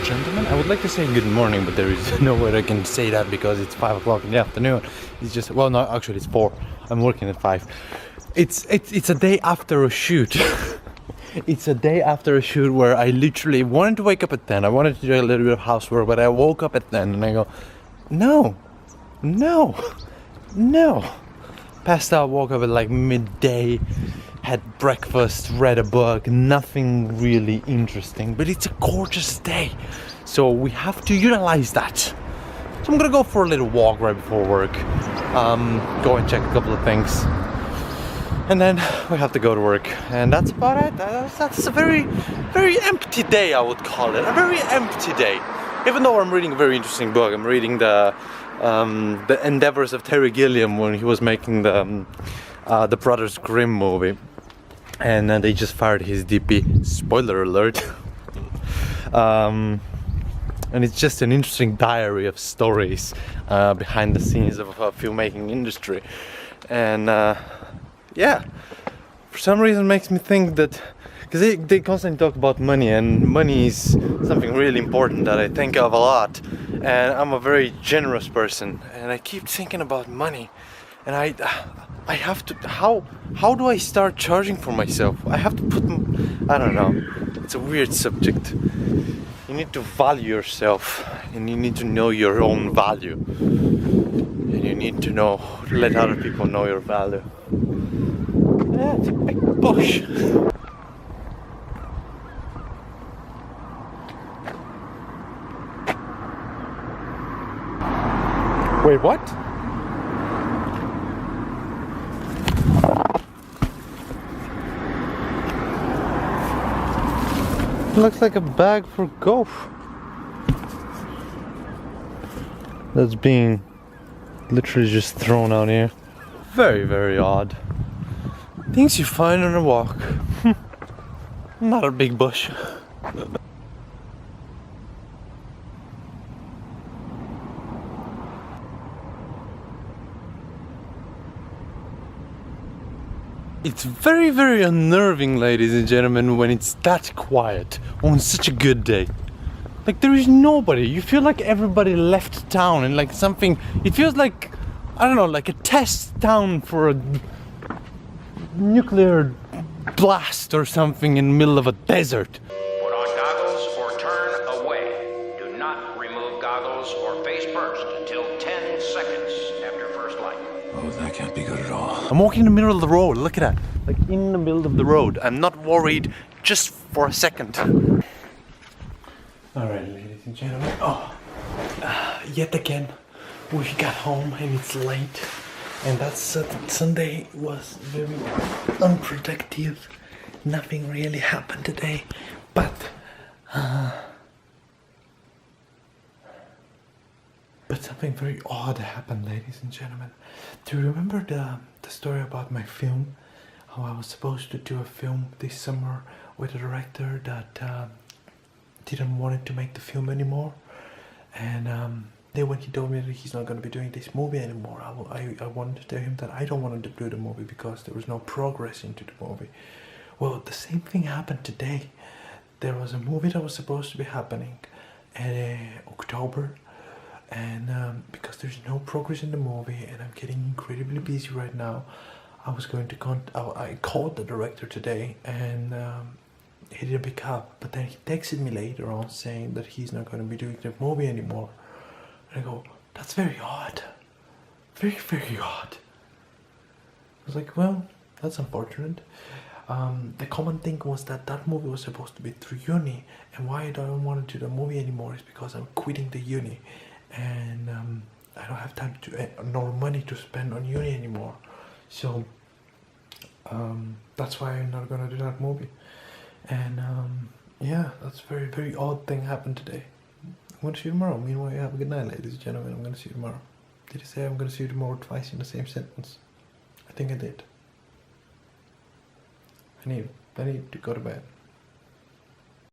gentlemen. I would like to say good morning, but there is no way I can say that because it's 5 o'clock in the afternoon. It's just, well, no, actually it's 4. I'm working at 5. It's a day after a shoot. It's a day after a shoot where I literally wanted to wake up at 10. I wanted to do a little bit of housework, but I woke up at 10 and I go, no. Passed out, woke up at like midday, had breakfast, read a book, nothing really interesting, but it's a gorgeous day. So we have to utilize that. So I'm gonna go for a little walk right before work, go and check a couple of things. And then we have to go to work, and that's about it. That's a very, very empty day, I would call it. A very empty day. Even though I'm reading a very interesting book, I'm reading the endeavors of Terry Gilliam when he was making the Brothers Grimm movie, and they just fired his DP. Spoiler alert. And it's just an interesting diary of stories behind the scenes of filmmaking industry, and yeah, for some reason it makes me think that, because they constantly talk about money, and money is something really important that I think of a lot, and I'm a very generous person, and I keep thinking about money, and I have to, how do I start charging for myself? I have to put, I don't know, it's a weird subject. You need to value yourself, and you need to know your own value, and you need to let other people know your value. Yeah, it's a big bush. Wait, what? It looks like a bag for golf. That's being literally just thrown out here. Very, very odd. Things you find on a walk. Not a big bush. It's very, very unnerving, ladies and gentlemen, when it's that quiet on such a good day. Like, there is nobody. You feel like everybody left town, and like something, it feels like, I don't know, like a test town for a nuclear blast or something in the middle of a desert. Put on goggles or turn away. Do not remove goggles or face first until 10 seconds after first light. Oh, that can't be good at all. I'm walking in the middle of the road, look at that. Like in the middle of the road. I'm not worried just for a second. Alright, ladies and gentlemen. Yet again, we got home and it's late. And that Sunday was very unproductive. Nothing really happened today. But something very odd happened, ladies and gentlemen. Do you remember the story about my film? How I was supposed to do a film this summer with a director that didn't want to make the film anymore. And then when he told me that he's not going to be doing this movie anymore, I wanted to tell him that I don't want to do the movie because there was no progress into the movie. Well, the same thing happened today. There was a movie that was supposed to be happening in October, and because there's no progress in the movie and I'm getting incredibly busy right now, I was going to I called the director today, and he didn't pick up, but then he texted me later on saying that he's not going to be doing the movie anymore. And I go, that's very odd. Very, very odd. I was like, well, that's unfortunate. The common thing was that movie was supposed to be through uni, and why I don't want to do the movie anymore is because I'm quitting the uni, and I don't have time to nor money to spend on uni anymore. So that's why I'm not gonna do that movie. And yeah, that's very, very odd thing happened today. I'm gonna see you tomorrow. Meanwhile, have a good night, ladies and gentlemen. I'm gonna see you tomorrow. Did I say I'm gonna see you tomorrow twice in the same sentence? I think I did. I need to go to bed.